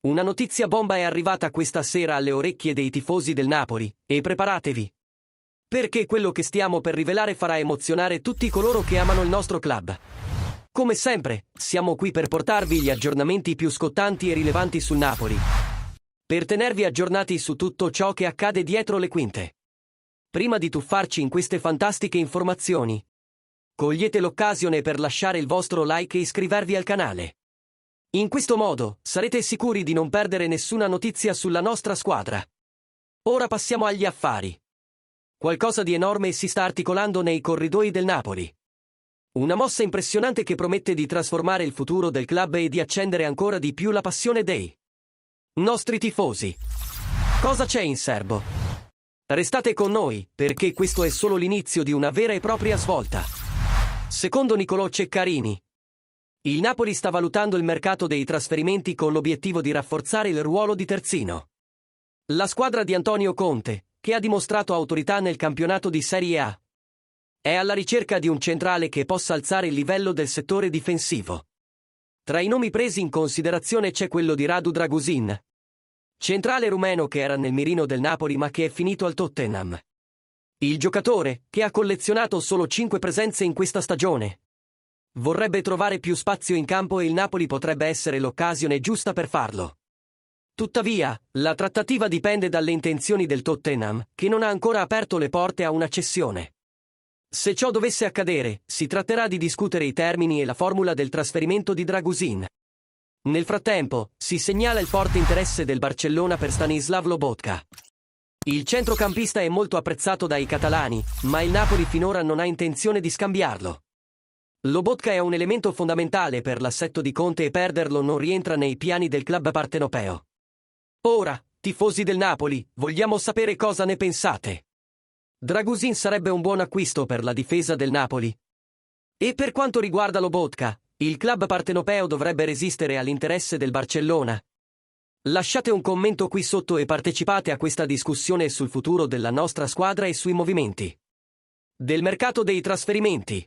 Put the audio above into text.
Una notizia bomba è arrivata questa sera alle orecchie dei tifosi del Napoli, e preparatevi. Perché quello che stiamo per rivelare farà emozionare tutti coloro che amano il nostro club. Come sempre, siamo qui per portarvi gli aggiornamenti più scottanti e rilevanti sul Napoli. Per tenervi aggiornati su tutto ciò che accade dietro le quinte. Prima di tuffarci in queste fantastiche informazioni, cogliete l'occasione per lasciare il vostro like e iscrivervi al canale. In questo modo, sarete sicuri di non perdere nessuna notizia sulla nostra squadra. Ora passiamo agli affari. Qualcosa di enorme si sta articolando nei corridoi del Napoli. Una mossa impressionante che promette di trasformare il futuro del club e di accendere ancora di più la passione dei nostri tifosi. Cosa c'è in serbo? Restate con noi, perché questo è solo l'inizio di una vera e propria svolta. Secondo Nicolò Ceccarini, il Napoli sta valutando il mercato dei trasferimenti con l'obiettivo di rafforzare il ruolo di terzino. La squadra di Antonio Conte, che ha dimostrato autorità nel campionato di Serie A, è alla ricerca di un centrale che possa alzare il livello del settore difensivo. Tra i nomi presi in considerazione c'è quello di Radu Dragusin, centrale rumeno che era nel mirino del Napoli ma che è finito al Tottenham. Il giocatore, che ha collezionato solo 5 presenze in questa stagione, vorrebbe trovare più spazio in campo e il Napoli potrebbe essere l'occasione giusta per farlo. Tuttavia, la trattativa dipende dalle intenzioni del Tottenham, che non ha ancora aperto le porte a una cessione. Se ciò dovesse accadere, si tratterà di discutere i termini e la formula del trasferimento di Dragusin. Nel frattempo, si segnala il forte interesse del Barcellona per Stanislav Lobotka. Il centrocampista è molto apprezzato dai catalani, ma il Napoli finora non ha intenzione di scambiarlo. Lobotka è un elemento fondamentale per l'assetto di Conte e perderlo non rientra nei piani del club partenopeo. Ora, tifosi del Napoli, vogliamo sapere cosa ne pensate. Dragusin sarebbe un buon acquisto per la difesa del Napoli. E per quanto riguarda Lobotka, il club partenopeo dovrebbe resistere all'interesse del Barcellona. Lasciate un commento qui sotto e partecipate a questa discussione sul futuro della nostra squadra e sui movimenti del mercato dei trasferimenti.